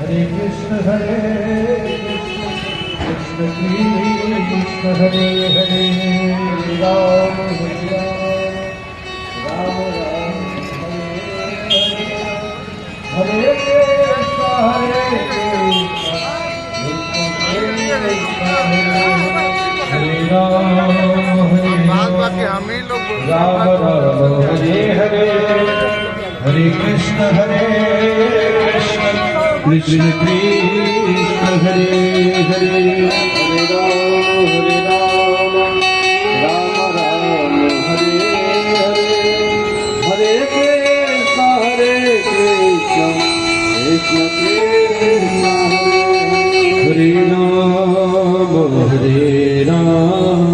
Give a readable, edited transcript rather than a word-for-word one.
Hare Krishna Hare Krishna Krishna Hare Hare Ram Hare Ram Ram Hare Hare Krishna Hare Krishna Hare Ram Ram Hare Hare Hare Krishna Hare Krishna Krishna Krishna Hare Hare Hare Ram Ram Ram Hare Hare Hare Krishna Hare Krishna Krishna Krishna Hare Hare Ram Hare Ram